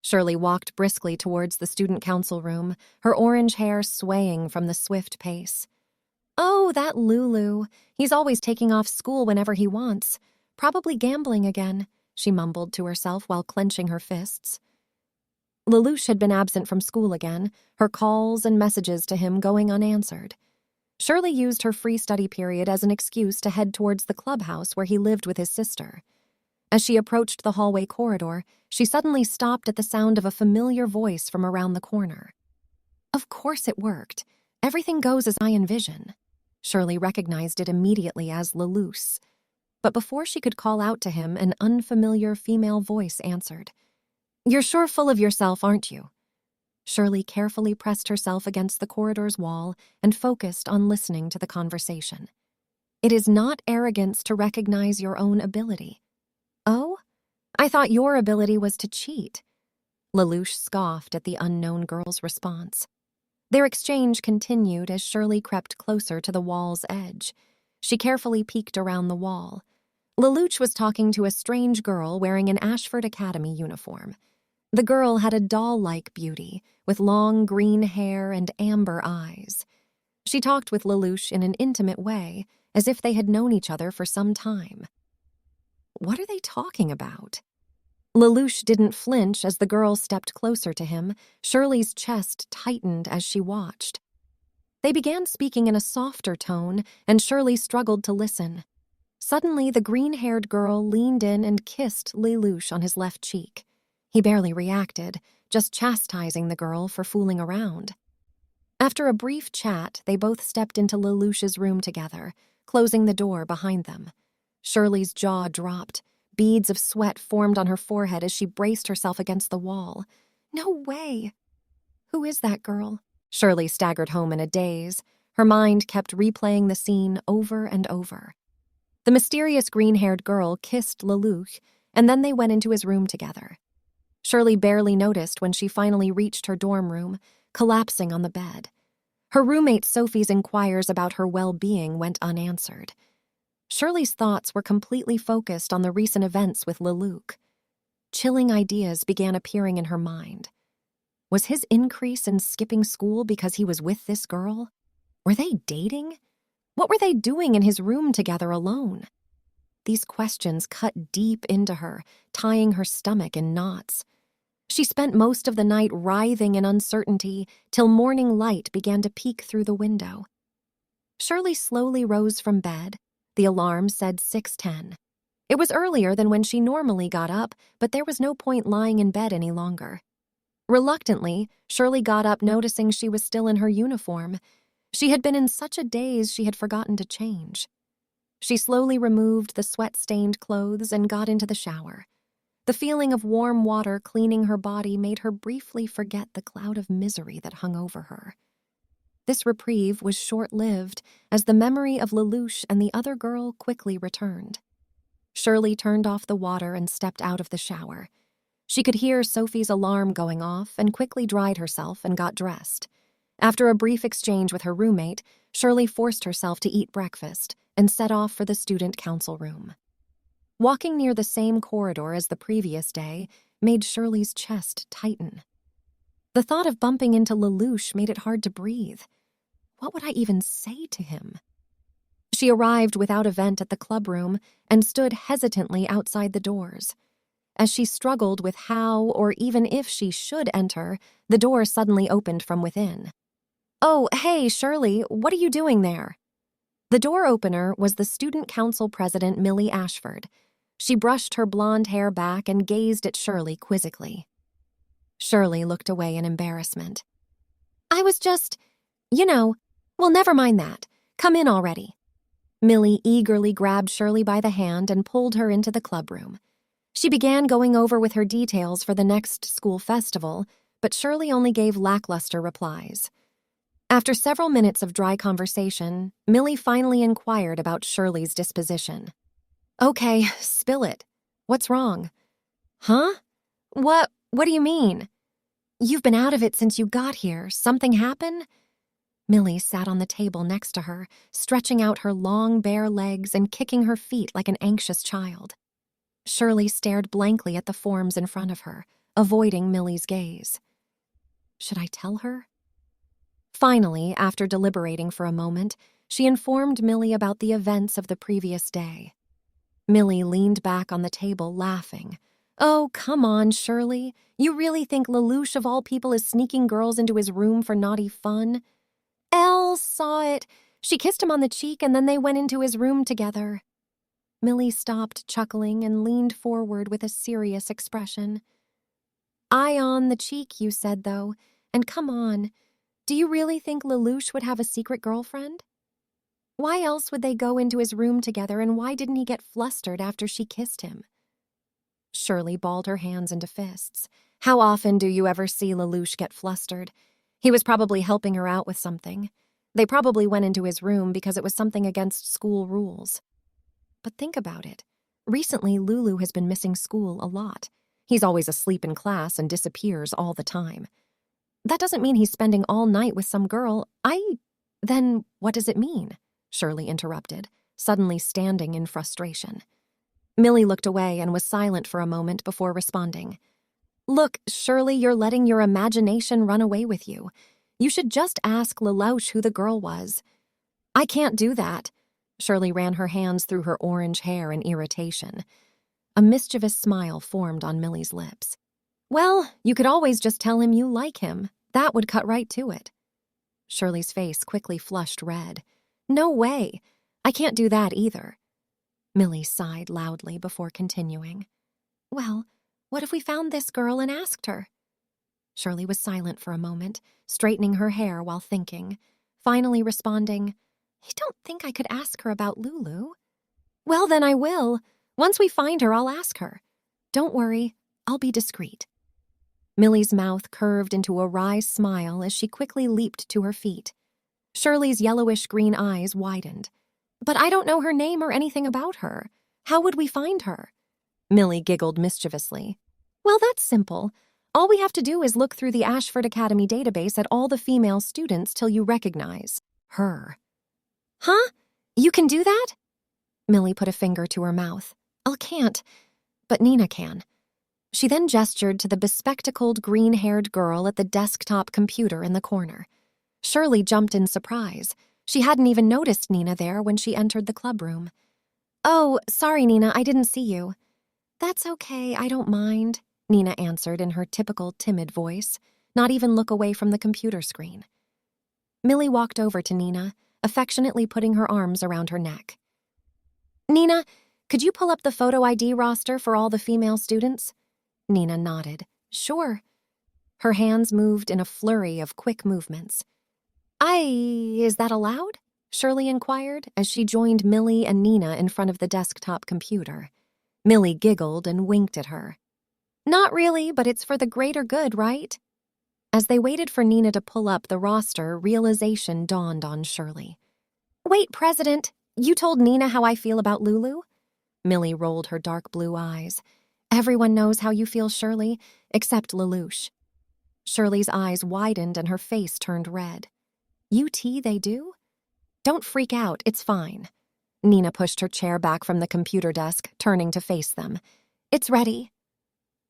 Shirley walked briskly towards the student council room, her orange hair swaying from the swift pace. Oh, that Lulu. He's always taking off school whenever he wants. Probably gambling again, she mumbled to herself while clenching her fists. Lelouch had been absent from school again, her calls and messages to him going unanswered. Shirley used her free study period as an excuse to head towards the clubhouse where he lived with his sister. As she approached the hallway corridor, she suddenly stopped at the sound of a familiar voice from around the corner. Of course it worked. Everything goes as I envision. Shirley recognized it immediately as Lelouch. But before she could call out to him, an unfamiliar female voice answered. You're sure full of yourself, aren't you? Shirley carefully pressed herself against the corridor's wall and focused on listening to the conversation. It is not arrogance to recognize your own ability. Oh? I thought your ability was to cheat. Lelouch scoffed at the unknown girl's response. Their exchange continued as Shirley crept closer to the wall's edge. She carefully peeked around the wall. Lelouch was talking to a strange girl wearing an Ashford Academy uniform. The girl had a doll-like beauty, with long green hair and amber eyes. She talked with Lelouch in an intimate way, as if they had known each other for some time. What are they talking about? Lelouch didn't flinch as the girl stepped closer to him. Shirley's chest tightened as she watched. They began speaking in a softer tone, and Shirley struggled to listen. Suddenly, the green-haired girl leaned in and kissed Lelouch on his left cheek. He barely reacted, just chastising the girl for fooling around. After a brief chat, they both stepped into Lelouch's room together, closing the door behind them. Shirley's jaw dropped. Beads of sweat formed on her forehead as she braced herself against the wall. No way! Who is that girl? Shirley staggered home in a daze. Her mind kept replaying the scene over and over. The mysterious green-haired girl kissed Lelouch, and then they went into his room together. Shirley barely noticed when she finally reached her dorm room, collapsing on the bed. Her roommate Sophie's inquiries about her well-being went unanswered. Shirley's thoughts were completely focused on the recent events with Lelouch. Chilling ideas began appearing in her mind. Was his increase in skipping school because he was with this girl? Were they dating? What were they doing in his room together alone? These questions cut deep into her, tying her stomach in knots. She spent most of the night writhing in uncertainty till morning light began to peek through the window. Shirley slowly rose from bed. The alarm said 6:10. It was earlier than when she normally got up, but there was no point lying in bed any longer. Reluctantly, Shirley got up, noticing she was still in her uniform. She had been in such a daze she had forgotten to change. She slowly removed the sweat-stained clothes and got into the shower. The feeling of warm water cleaning her body made her briefly forget the cloud of misery that hung over her. This reprieve was short-lived, as the memory of Lelouch and the other girl quickly returned. Shirley turned off the water and stepped out of the shower. She could hear Sophie's alarm going off and quickly dried herself and got dressed. After a brief exchange with her roommate, Shirley forced herself to eat breakfast and set off for the student council room. Walking near the same corridor as the previous day made Shirley's chest tighten. The thought of bumping into Lelouch made it hard to breathe. What would I even say to him? She arrived without event at the clubroom and stood hesitantly outside the doors. As she struggled with how or even if she should enter, the door suddenly opened from within. "Oh, hey, Shirley, what are you doing there?" The door opener was the student council president, Millie Ashford. She brushed her blonde hair back and gazed at Shirley quizzically. Shirley looked away in embarrassment. "I was just, well, never mind that. Come in already." Millie eagerly grabbed Shirley by the hand and pulled her into the clubroom. She began going over with her details for the next school festival, but Shirley only gave lackluster replies. After several minutes of dry conversation, Millie finally inquired about Shirley's disposition. "Okay, spill it. What's wrong?" "Huh? What do you mean? You've been out of it since you got here. Something happened?" Millie sat on the table next to her, stretching out her long, bare legs and kicking her feet like an anxious child. Shirley stared blankly at the forms in front of her, avoiding Millie's gaze. Should I tell her? Finally, after deliberating for a moment, she informed Millie about the events of the previous day. Millie leaned back on the table, laughing. Oh, come on, Shirley. You really think Lelouch of all people is sneaking girls into his room for naughty fun? Elle saw it. She kissed him on the cheek and then they went into his room together. Millie stopped chuckling and leaned forward with a serious expression. Eye on the cheek, you said, though. And come on, do you really think Lelouch would have a secret girlfriend? Why else would they go into his room together, and why didn't he get flustered after she kissed him? Shirley balled her hands into fists. How often do you ever see Lelouch get flustered? He was probably helping her out with something. They probably went into his room because it was something against school rules. But think about it. Recently, Lulu has been missing school a lot. He's always asleep in class and disappears all the time. That doesn't mean he's spending all night with some girl. Then what does it mean? Shirley interrupted, suddenly standing in frustration. Millie looked away and was silent for a moment before responding. Look, Shirley, you're letting your imagination run away with you. You should just ask Lelouch who the girl was. I can't do that. Shirley ran her hands through her orange hair in irritation. A mischievous smile formed on Millie's lips. Well, you could always just tell him you like him. That would cut right to it. Shirley's face quickly flushed red. No way. I can't do that either. Millie sighed loudly before continuing. Well, what if we found this girl and asked her? Shirley was silent for a moment, straightening her hair while thinking, finally responding, I don't think I could ask her about Lulu. Well, then I will. Once we find her, I'll ask her. Don't worry, I'll be discreet. Millie's mouth curved into a wry smile as she quickly leaped to her feet. Shirley's yellowish-green eyes widened. But I don't know her name or anything about her. How would we find her? Millie giggled mischievously. Well, that's simple. All we have to do is look through the Ashford Academy database at all the female students till you recognize her. Huh? You can do that? Millie put a finger to her mouth. I can't, but Nina can. She then gestured to the bespectacled green-haired girl at the desktop computer in the corner. Shirley jumped in surprise. She hadn't even noticed Nina there when she entered the clubroom. Oh, sorry, Nina, I didn't see you. That's okay, I don't mind, Nina answered in her typical timid voice, not even look away from the computer screen. Millie walked over to Nina, affectionately putting her arms around her neck. Nina, could you pull up the photo ID roster for all the female students? Nina nodded. Sure. Her hands moved in a flurry of quick movements. Is that allowed? Shirley inquired as she joined Millie and Nina in front of the desktop computer. Millie giggled and winked at her. Not really, but it's for the greater good, right? As they waited for Nina to pull up the roster, realization dawned on Shirley. Wait, President, you told Nina how I feel about Lulu? Millie rolled her dark blue eyes. Everyone knows how you feel, Shirley, except Lelouch. Shirley's eyes widened and her face turned red. UT, they do? Don't freak out, it's fine. Nina pushed her chair back from the computer desk, turning to face them. It's ready.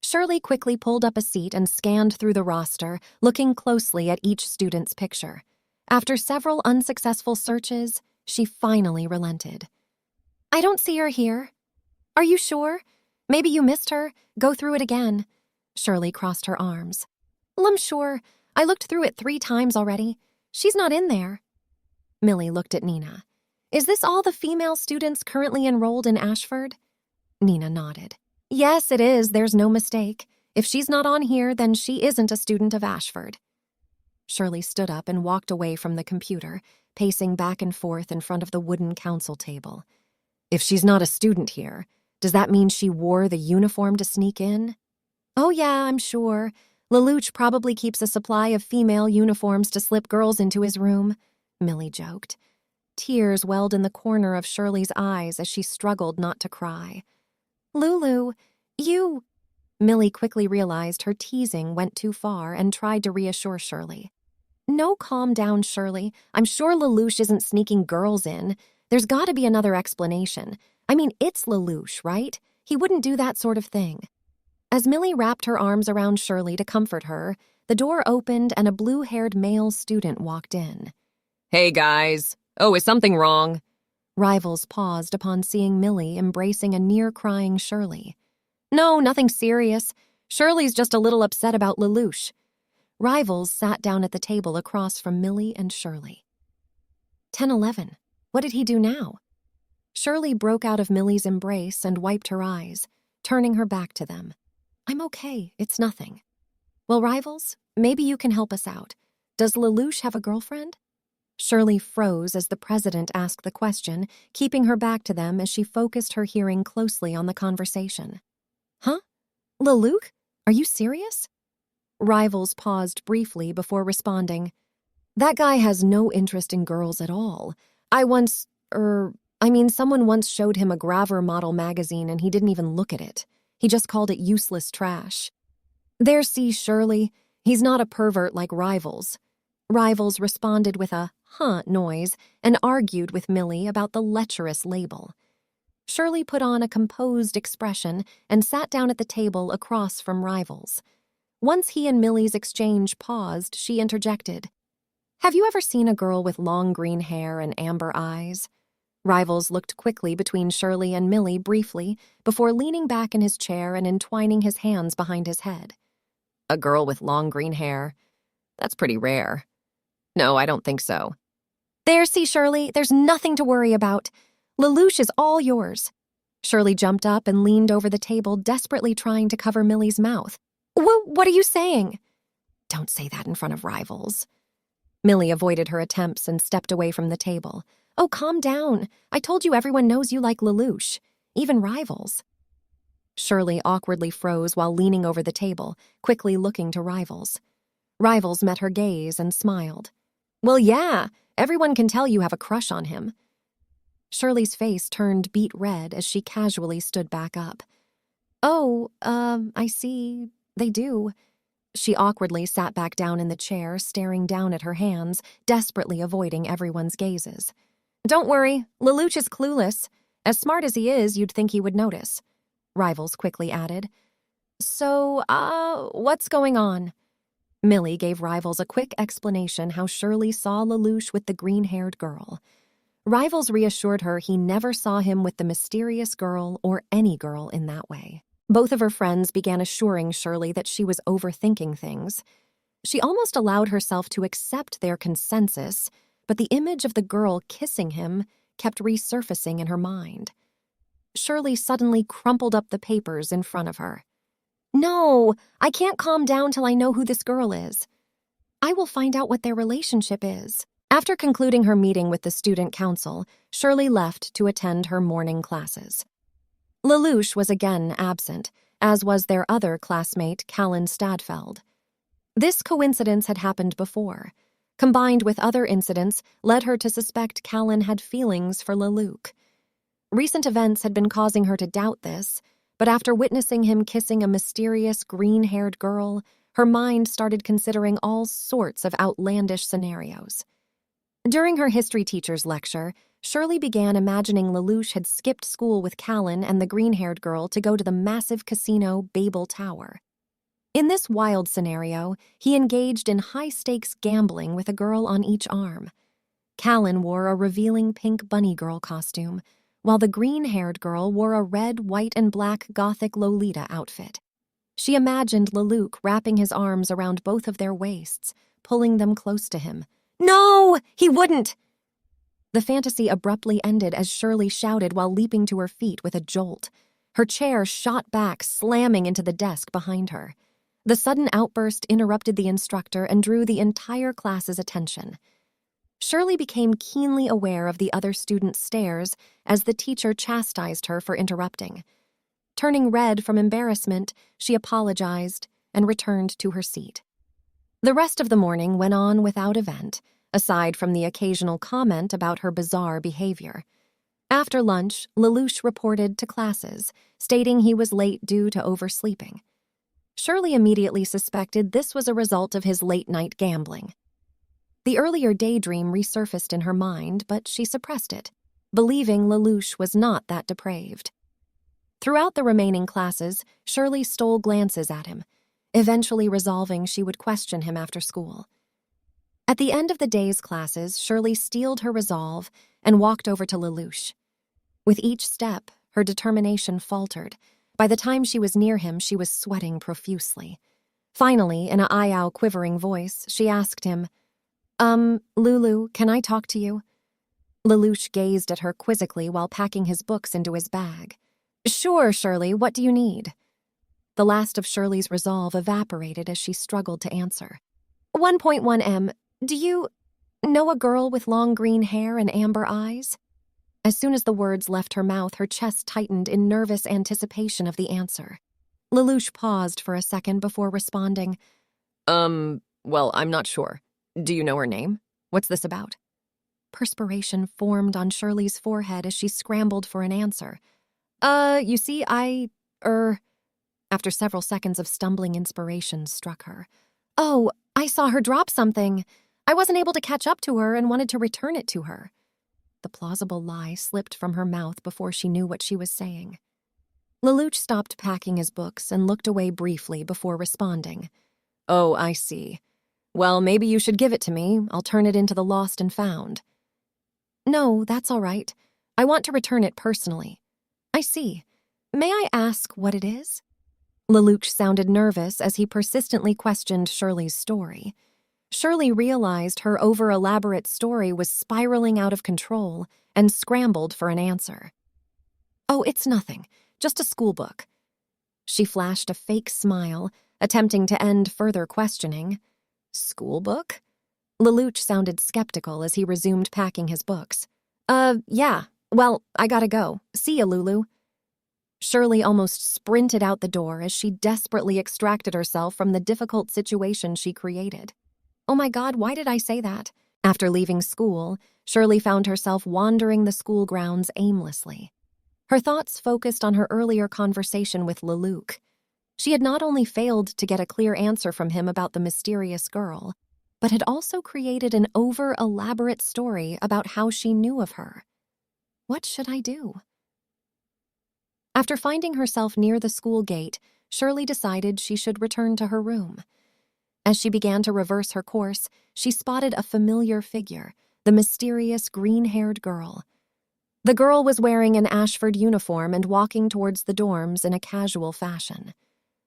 Shirley quickly pulled up a seat and scanned through the roster, looking closely at each student's picture. After several unsuccessful searches, she finally relented. I don't see her here. Are you sure? Maybe you missed her. Go through it again. Shirley crossed her arms. I'm sure. I looked through it 3 times already. She's not in there. Millie looked at Nina. Is this all the female students currently enrolled in Ashford? Nina nodded. Yes, it is. There's no mistake. If she's not on here, then she isn't a student of Ashford. Shirley stood up and walked away from the computer, pacing back and forth in front of the wooden council table. If she's not a student here, does that mean she wore the uniform to sneak in? Oh yeah, I'm sure. Lelouch probably keeps a supply of female uniforms to slip girls into his room, Millie joked. Tears welled in the corner of Shirley's eyes as she struggled not to cry. Lulu, you... Millie quickly realized her teasing went too far and tried to reassure Shirley. No, calm down, Shirley. I'm sure Lelouch isn't sneaking girls in. There's got to be another explanation. I mean, it's Lelouch, right? He wouldn't do that sort of thing. As Millie wrapped her arms around Shirley to comfort her, the door opened and a blue-haired male student walked in. Hey, guys. Oh, is something wrong? Rivals paused upon seeing Millie embracing a near-crying Shirley. No, nothing serious. Shirley's just a little upset about Lelouch. Rivals sat down at the table across from Millie and Shirley. 10-11. What did he do now? Shirley broke out of Millie's embrace and wiped her eyes, turning her back to them. I'm okay, it's nothing. Well, Rivals, maybe you can help us out. Does Lelouch have a girlfriend? Shirley froze as the president asked the question, keeping her back to them as she focused her hearing closely on the conversation. Huh? Lelouch? Are you serious? Rivals paused briefly before responding. That guy has no interest in girls at all. Someone once showed him a Graver model magazine and he didn't even look at it. He just called it useless trash. There, see, Shirley, he's not a pervert like Rivals. Rivals responded with a huh noise and argued with Millie about the lecherous label. Shirley put on a composed expression and sat down at the table across from Rivals. Once he and Millie's exchange paused, she interjected. Have you ever seen a girl with long green hair and amber eyes? Rivals looked quickly between Shirley and Millie briefly before leaning back in his chair and entwining his hands behind his head. A girl with long green hair? That's pretty rare. No, I don't think so. There, see, Shirley, there's nothing to worry about. Lelouch is all yours. Shirley jumped up and leaned over the table, desperately trying to cover Millie's mouth. What are you saying? Don't say that in front of Rivals. Millie avoided her attempts and stepped away from the table. Oh, calm down. I told you everyone knows you like Lelouch, even Rivals. Shirley awkwardly froze while leaning over the table, quickly looking to Rivals. Rivals met her gaze and smiled. Well, yeah, everyone can tell you have a crush on him. Shirley's face turned beet red as she casually stood back up. Oh, I see. They do. She awkwardly sat back down in the chair, staring down at her hands, desperately avoiding everyone's gazes. Don't worry, Lelouch is clueless. As smart as he is, you'd think he would notice. Rivals quickly added. So, what's going on? Millie gave Rivals a quick explanation how Shirley saw Lelouch with the green-haired girl. Rivals reassured her he never saw him with the mysterious girl or any girl in that way. Both of her friends began assuring Shirley that she was overthinking things. She almost allowed herself to accept their consensus, but the image of the girl kissing him kept resurfacing in her mind. Shirley suddenly crumpled up the papers in front of her. No, I can't calm down till I know who this girl is. I will find out what their relationship is. After concluding her meeting with the student council, Shirley left to attend her morning classes. Lelouch was again absent, as was their other classmate, Callan Stadfeld. This coincidence had happened before. Combined with other incidents, led her to suspect Callan had feelings for Lelouch. Recent events had been causing her to doubt this, but after witnessing him kissing a mysterious green-haired girl, her mind started considering all sorts of outlandish scenarios. During her history teacher's lecture, Shirley began imagining Lelouch had skipped school with Callan and the green-haired girl to go to the massive casino Babel Tower. In this wild scenario, he engaged in high-stakes gambling with a girl on each arm. Callan wore a revealing pink bunny girl costume, while the green-haired girl wore a red, white, and black Gothic Lolita outfit. She imagined Lelouch wrapping his arms around both of their waists, pulling them close to him. No, he wouldn't! The fantasy abruptly ended as Shirley shouted while leaping to her feet with a jolt. Her chair shot back, slamming into the desk behind her. The sudden outburst interrupted the instructor and drew the entire class's attention. Shirley became keenly aware of the other students' stares as the teacher chastised her for interrupting. Turning red from embarrassment, she apologized and returned to her seat. The rest of the morning went on without event, aside from the occasional comment about her bizarre behavior. After lunch, Lelouch reported to classes, stating he was late due to oversleeping. Shirley immediately suspected this was a result of his late-night gambling. The earlier daydream resurfaced in her mind, but she suppressed it, believing Lelouch was not that depraved. Throughout the remaining classes, Shirley stole glances at him, eventually resolving she would question him after school. At the end of the day's classes, Shirley steeled her resolve and walked over to Lelouch. With each step, her determination faltered. By the time she was near him, she was sweating profusely. Finally, in a eye-ow quivering voice, she asked him, Lulu, can I talk to you? Lelouch gazed at her quizzically while packing his books into his bag. Sure, Shirley, what do you need? The last of Shirley's resolve evaporated as she struggled to answer. 1.1 M, do you know a girl with long green hair and amber eyes? As soon as the words left her mouth, her chest tightened in nervous anticipation of the answer. Lelouch paused for a second before responding. Well, I'm not sure. Do you know her name? What's this about? Perspiration formed on Shirley's forehead as she scrambled for an answer. You see, After several seconds of stumbling, inspiration struck her. Oh, I saw her drop something. I wasn't able to catch up to her and wanted to return it to her. The plausible lie slipped from her mouth before she knew what she was saying. Lelouch stopped packing his books and looked away briefly before responding. Oh, I see. Well, maybe you should give it to me. I'll turn it into the lost and found. No, that's all right. I want to return it personally. I see. May I ask what it is? Lelouch sounded nervous as he persistently questioned Shirley's story. Shirley realized her over-elaborate story was spiraling out of control and scrambled for an answer. Oh, it's nothing. Just a school book. She flashed a fake smile, attempting to end further questioning. School book? Lelouch sounded skeptical as he resumed packing his books. Yeah. Well, I gotta go. See ya, Lulu. Shirley almost sprinted out the door as she desperately extracted herself from the difficult situation she created. Oh my God, why did I say that? After leaving school, Shirley found herself wandering the school grounds aimlessly. Her thoughts focused on her earlier conversation with Lelouch. She had not only failed to get a clear answer from him about the mysterious girl, but had also created an over-elaborate story about how she knew of her. What should I do? After finding herself near the school gate, Shirley decided she should return to her room. As she began to reverse her course, she spotted a familiar figure, the mysterious green-haired girl. The girl was wearing an Ashford uniform and walking towards the dorms in a casual fashion.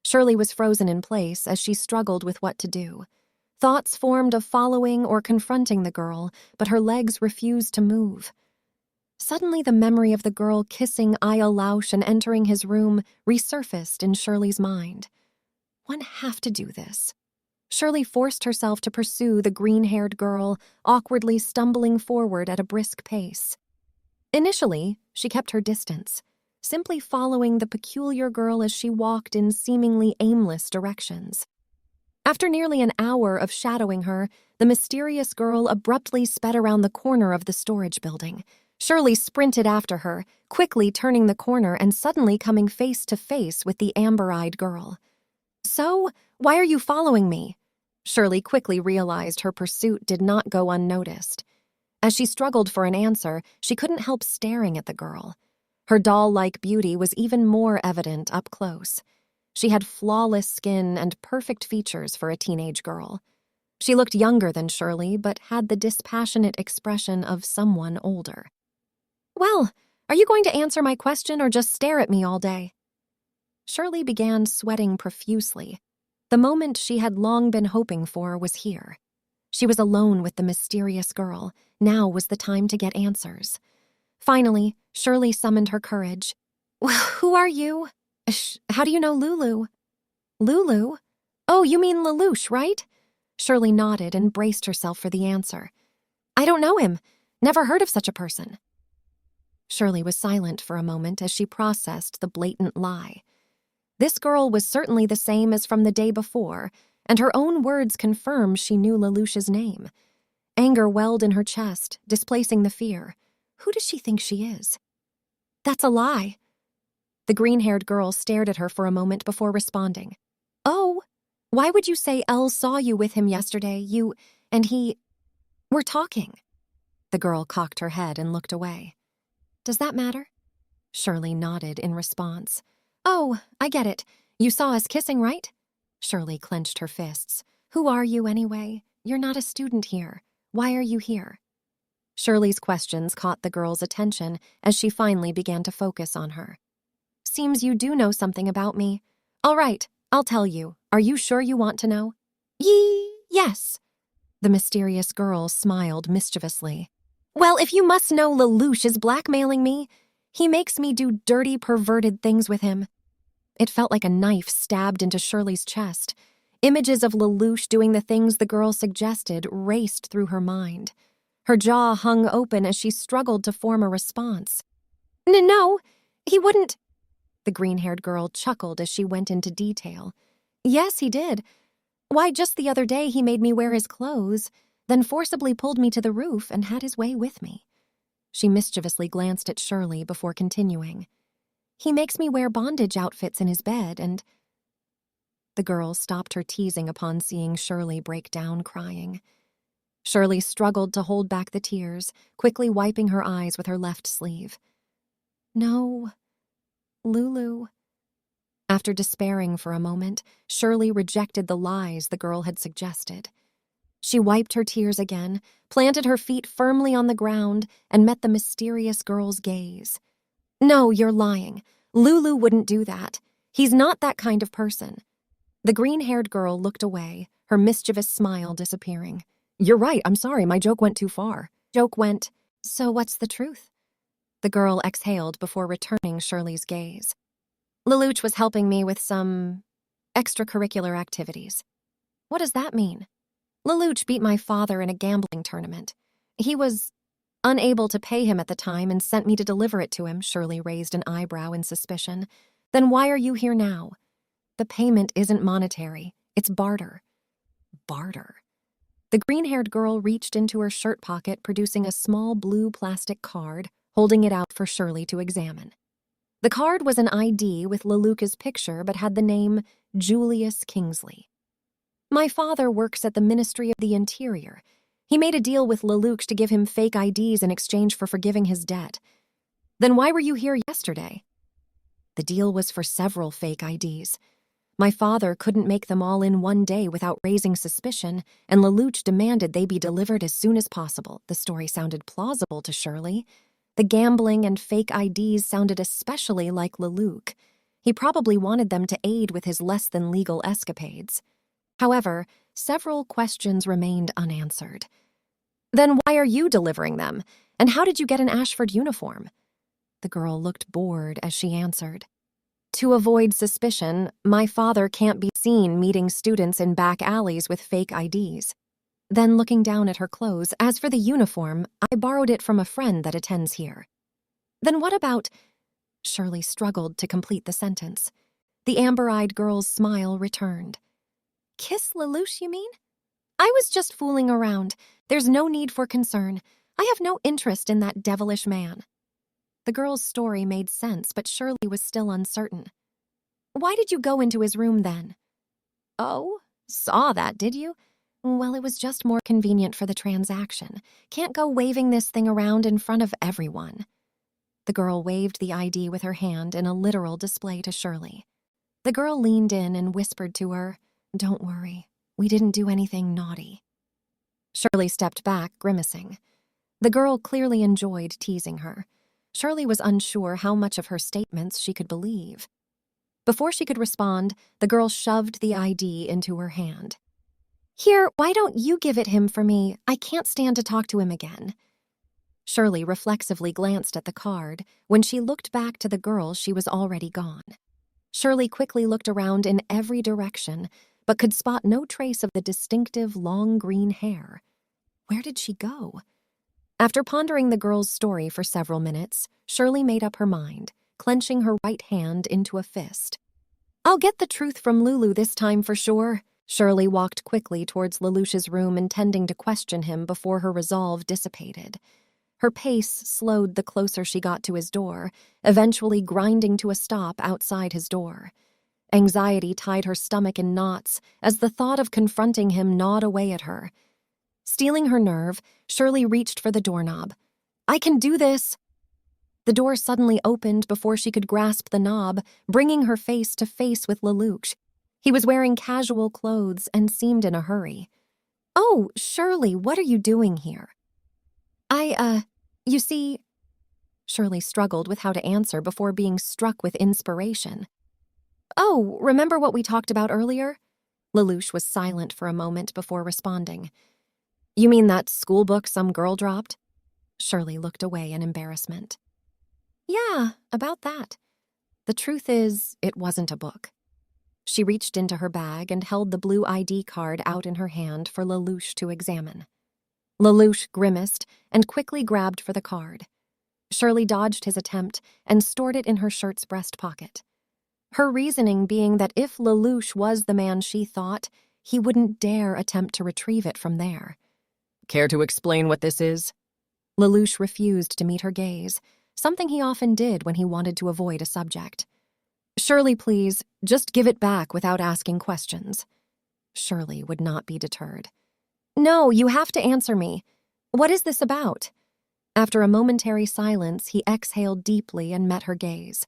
Shirley was frozen in place as she struggled with what to do. Thoughts formed of following or confronting the girl, but her legs refused to move. Suddenly, the memory of the girl kissing Aya Lausch and entering his room resurfaced in Shirley's mind. One have to do this. Shirley forced herself to pursue the green-haired girl, awkwardly stumbling forward at a brisk pace. Initially, she kept her distance, simply following the peculiar girl as she walked in seemingly aimless directions. After nearly an hour of shadowing her, the mysterious girl abruptly sped around the corner of the storage building. Shirley sprinted after her, quickly turning the corner and suddenly coming face to face with the amber-eyed girl. So, why are you following me? Shirley quickly realized her pursuit did not go unnoticed. As she struggled for an answer, she couldn't help staring at the girl. Her doll-like beauty was even more evident up close. She had flawless skin and perfect features for a teenage girl. She looked younger than Shirley, but had the dispassionate expression of someone older. Well, are you going to answer my question or just stare at me all day? Shirley began sweating profusely. The moment she had long been hoping for was here. She was alone with the mysterious girl. Now was the time to get answers. Finally, Shirley summoned her courage. Who are you? How do you know Lulu? Lulu? Oh, you mean Lelouch, right? Shirley nodded and braced herself for the answer. I don't know him. Never heard of such a person. Shirley was silent for a moment as she processed the blatant lie. This girl was certainly the same as from the day before, and her own words confirmed she knew Lelouch's name. Anger welled in her chest, displacing the fear. Who does she think she is? That's a lie. The green-haired girl stared at her for a moment before responding. Oh, why would you say Elle saw you with him yesterday? You and he were talking. The girl cocked her head and looked away. Does that matter? Shirley nodded in response. Oh, I get it. You saw us kissing, right? Shirley clenched her fists. Who are you anyway? You're not a student here. Why are you here? Shirley's questions caught the girl's attention as she finally began to focus on her. Seems you do know something about me. All right, I'll tell you. Are you sure you want to know? Yes. The mysterious girl smiled mischievously. Well, if you must know, Lelouch is blackmailing me. He makes me do dirty, perverted things with him. It felt like a knife stabbed into Shirley's chest. Images of Lelouch doing the things the girl suggested raced through her mind. Her jaw hung open as she struggled to form a response. No, he wouldn't. The green-haired girl chuckled as she went into detail. Yes, he did. Why, just the other day he made me wear his clothes, then forcibly pulled me to the roof and had his way with me. She mischievously glanced at Shirley before continuing. He makes me wear bondage outfits in his bed and... The girl stopped her teasing upon seeing Shirley break down crying. Shirley struggled to hold back the tears, quickly wiping her eyes with her left sleeve. No, Lulu. After despairing for a moment, Shirley rejected the lies the girl had suggested. She wiped her tears again, planted her feet firmly on the ground, and met the mysterious girl's gaze. No, you're lying. Lulu wouldn't do that. He's not that kind of person. The green-haired girl looked away, her mischievous smile disappearing. You're right, I'm sorry, my joke went too far. Joke went, so what's the truth? The girl exhaled before returning Shirley's gaze. Lelouch was helping me with some extracurricular activities. What does that mean? Lelouch beat my father in a gambling tournament. He was unable to pay him at the time and sent me to deliver it to him. Shirley raised an eyebrow in suspicion. Then why are you here now? The payment isn't monetary. It's barter. Barter. The green-haired girl reached into her shirt pocket, producing a small blue plastic card, holding it out for Shirley to examine. The card was an ID with Lelouch's picture but had the name Julius Kingsley. My father works at the Ministry of the Interior. He made a deal with Lelouch to give him fake IDs in exchange for forgiving his debt. Then why were you here yesterday? The deal was for several fake IDs. My father couldn't make them all in one day without raising suspicion, and Lelouch demanded they be delivered as soon as possible. The story sounded plausible to Shirley. The gambling and fake IDs sounded especially like Lelouch. He probably wanted them to aid with his less-than-legal escapades. However, several questions remained unanswered. Then why are you delivering them? And how did you get an Ashford uniform? The girl looked bored as she answered. To avoid suspicion, my father can't be seen meeting students in back alleys with fake IDs. Then looking down at her clothes, as for the uniform, I borrowed it from a friend that attends here. Then what about... Shirley struggled to complete the sentence. The amber-eyed girl's smile returned. Kiss Lelouch, you mean? I was just fooling around. There's no need for concern. I have no interest in that devilish man. The girl's story made sense, but Shirley was still uncertain. Why did you go into his room then? Oh, saw that, did you? Well, it was just more convenient for the transaction. Can't go waving this thing around in front of everyone. The girl waved the ID with her hand in a literal display to Shirley. The girl leaned in and whispered to her, Don't worry, we didn't do anything naughty. Shirley stepped back, grimacing. The girl clearly enjoyed teasing her. Shirley was unsure how much of her statements she could believe. Before she could respond, the girl shoved the ID into her hand. Here, why don't you give it him for me? I can't stand to talk to him again. Shirley reflexively glanced at the card. When she looked back to the girl, she was already gone. Shirley quickly looked around in every direction, but could spot no trace of the distinctive long green hair. Where did she go? After pondering the girl's story for several minutes, Shirley made up her mind, clenching her right hand into a fist. I'll get the truth from Lulu this time for sure. Shirley walked quickly towards Lelouch's room, intending to question him before her resolve dissipated. Her pace slowed the closer she got to his door, eventually grinding to a stop outside his door. Anxiety tied her stomach in knots as the thought of confronting him gnawed away at her. Steeling her nerve, Shirley reached for the doorknob. I can do this! The door suddenly opened before she could grasp the knob, bringing her face to face with Lelouch. He was wearing casual clothes and seemed in a hurry. "Oh, Shirley, what are you doing here?" You see..." Shirley struggled with how to answer before being struck with inspiration. "Oh, remember what we talked about earlier?" Lelouch was silent for a moment before responding. "You mean that school book some girl dropped?" Shirley looked away in embarrassment. "Yeah, about that. The truth is, it wasn't a book." She reached into her bag and held the blue ID card out in her hand for Lelouch to examine. Lelouch grimaced and quickly grabbed for the card. Shirley dodged his attempt and stored it in her shirt's breast pocket. Her reasoning being that if Lelouch was the man she thought, he wouldn't dare attempt to retrieve it from there. Care to explain what this is? Lelouch refused to meet her gaze, something he often did when he wanted to avoid a subject. "Shirley, please, just give it back without asking questions." Shirley would not be deterred. "No, you have to answer me. What is this about?" After a momentary silence, he exhaled deeply and met her gaze.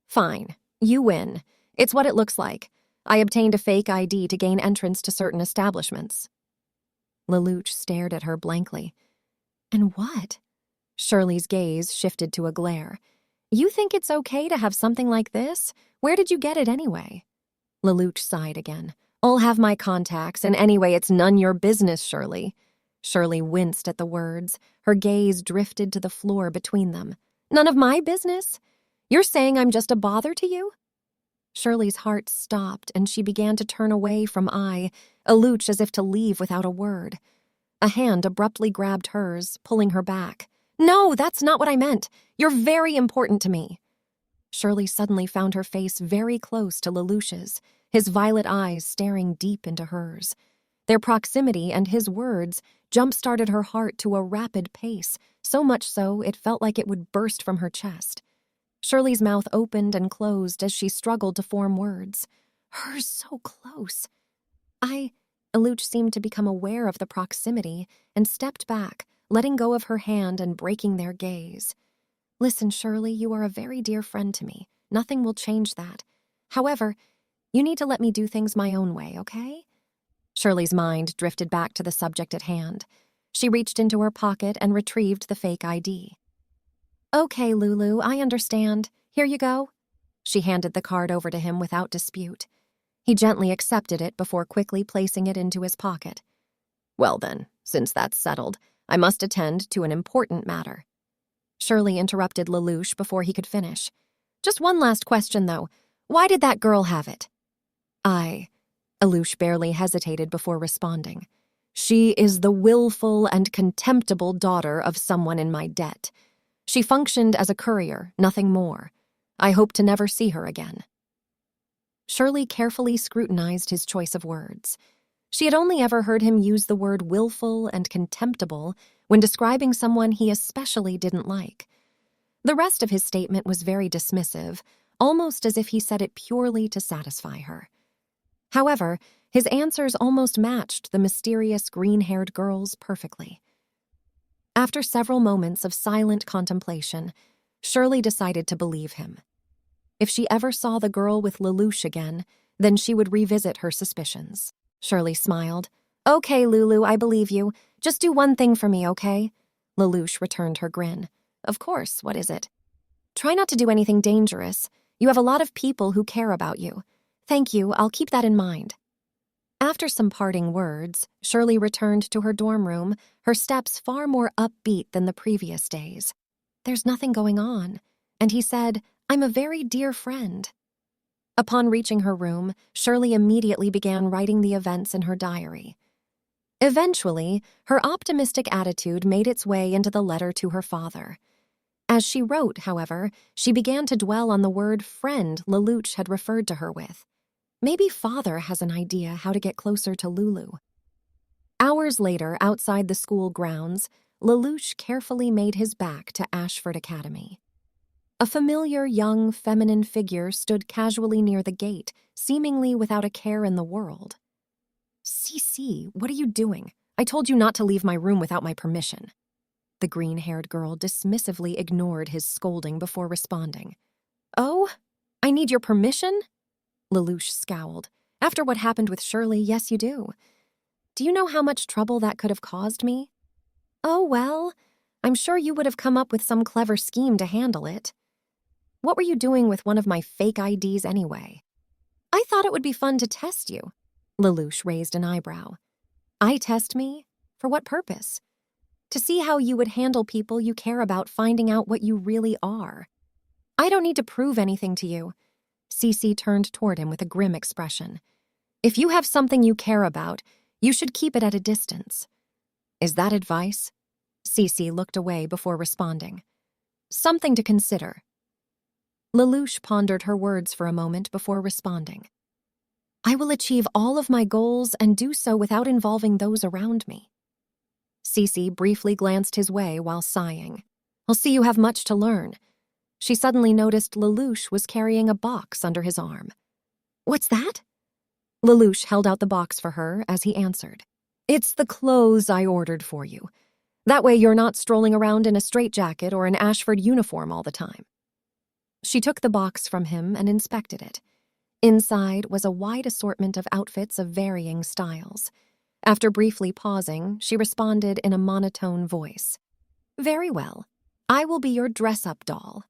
"Fine, you win. It's what it looks like. I obtained a fake ID to gain entrance to certain establishments." Lelouch stared at her blankly. "And what?" Shirley's gaze shifted to a glare. "You think it's okay to have something like this? Where did you get it anyway?" Lelouch sighed again. "I'll have my contacts, and anyway, it's none your business, Shirley." Shirley winced at the words. Her gaze drifted to the floor between them. "None of my business? You're saying I'm just a bother to you?" Shirley's heart stopped, and she began to turn away from Lelouch as if to leave without a word. A hand abruptly grabbed hers, pulling her back. "No, that's not what I meant. You're very important to me." Shirley suddenly found her face very close to Lelouch's, his violet eyes staring deep into hers. Their proximity and his words jump-started her heart to a rapid pace, so much so it felt like it would burst from her chest. Shirley's mouth opened and closed as she struggled to form words. Hers so close. Lelouch seemed to become aware of the proximity and stepped back, letting go of her hand and breaking their gaze. "Listen, Shirley, you are a very dear friend to me. Nothing will change that. However, you need to let me do things my own way, okay?" Shirley's mind drifted back to the subject at hand. She reached into her pocket and retrieved the fake ID. "Okay, Lulu, I understand. Here you go." She handed the card over to him without dispute. He gently accepted it before quickly placing it into his pocket. "Well then, since that's settled, I must attend to an important matter." Shirley interrupted Lelouch before he could finish. "Just one last question, though. Why did that girl have it?" Lelouch barely hesitated before responding. "She is the willful and contemptible daughter of someone in my debt. She functioned as a courier, nothing more. I hope to never see her again." Shirley carefully scrutinized his choice of words. She had only ever heard him use the word willful and contemptible when describing someone he especially didn't like. The rest of his statement was very dismissive, almost as if he said it purely to satisfy her. However, his answers almost matched the mysterious green-haired girl's perfectly. After several moments of silent contemplation, Shirley decided to believe him. If she ever saw the girl with Lelouch again, then she would revisit her suspicions. Shirley smiled. "Okay, Lulu, I believe you. Just do one thing for me, okay?" Lelouch returned her grin. "Of course, what is it?" "Try not to do anything dangerous. You have a lot of people who care about you. Thank you, I'll keep that in mind." After some parting words, Shirley returned to her dorm room, her steps far more upbeat than the previous days. "There's nothing going on," and he said, "I'm a very dear friend." Upon reaching her room, Shirley immediately began writing the events in her diary. Eventually, her optimistic attitude made its way into the letter to her father. As she wrote, however, she began to dwell on the word friend Lelouch had referred to her with. Maybe father has an idea how to get closer to Lulu. Hours later, outside the school grounds, Lelouch carefully made his back to Ashford Academy. A familiar young feminine figure stood casually near the gate, seemingly without a care in the world. "Cece, what are you doing? I told you not to leave my room without my permission." The green-haired girl dismissively ignored his scolding before responding. Oh, I need your permission? Lelouch scowled. After what happened with Shirley, yes you do. Do you know how much trouble that could have caused me? Oh, well, I'm sure you would have come up with some clever scheme to handle it. What were you doing with one of my fake IDs anyway? I thought it would be fun to test you. Lelouch raised an eyebrow. I test me? For what purpose? To see how you would handle people you care about finding out what you really are. I don't need to prove anything to you. Cece turned toward him with a grim expression. If you have something you care about, you should keep it at a distance. Is that advice? Cece looked away before responding. Something to consider. Lelouch pondered her words for a moment before responding. I will achieve all of my goals and do so without involving those around me. Cece briefly glanced his way while sighing. I'll see you have much to learn. She suddenly noticed Lelouch was carrying a box under his arm. What's that? Lelouch held out the box for her as he answered. It's the clothes I ordered for you. That way you're not strolling around in a straitjacket or an Ashford uniform all the time. She took the box from him and inspected it. Inside was a wide assortment of outfits of varying styles. After briefly pausing, she responded in a monotone voice. Very well. I will be your dress-up doll.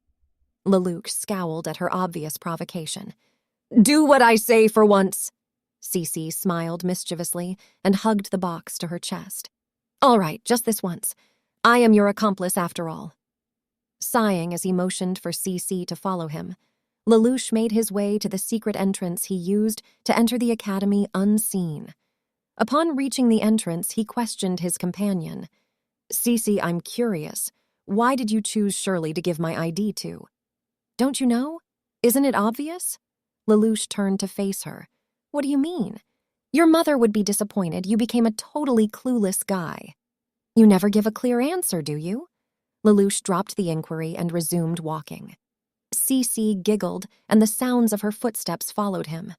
Lelouch scowled at her obvious provocation. Do what I say for once. Cece smiled mischievously and hugged the box to her chest. All right, just this once. I am your accomplice after all. Sighing as he motioned for Cece to follow him, Lelouch made his way to the secret entrance he used to enter the academy unseen. Upon reaching the entrance, he questioned his companion. Cece, I'm curious. Why did you choose Shirley to give my ID to? Don't you know? Isn't it obvious? Lelouch turned to face her. What do you mean? Your mother would be disappointed you became a totally clueless guy. You never give a clear answer, do you? Lelouch dropped the inquiry and resumed walking. Cece giggled, and the sounds of her footsteps followed him.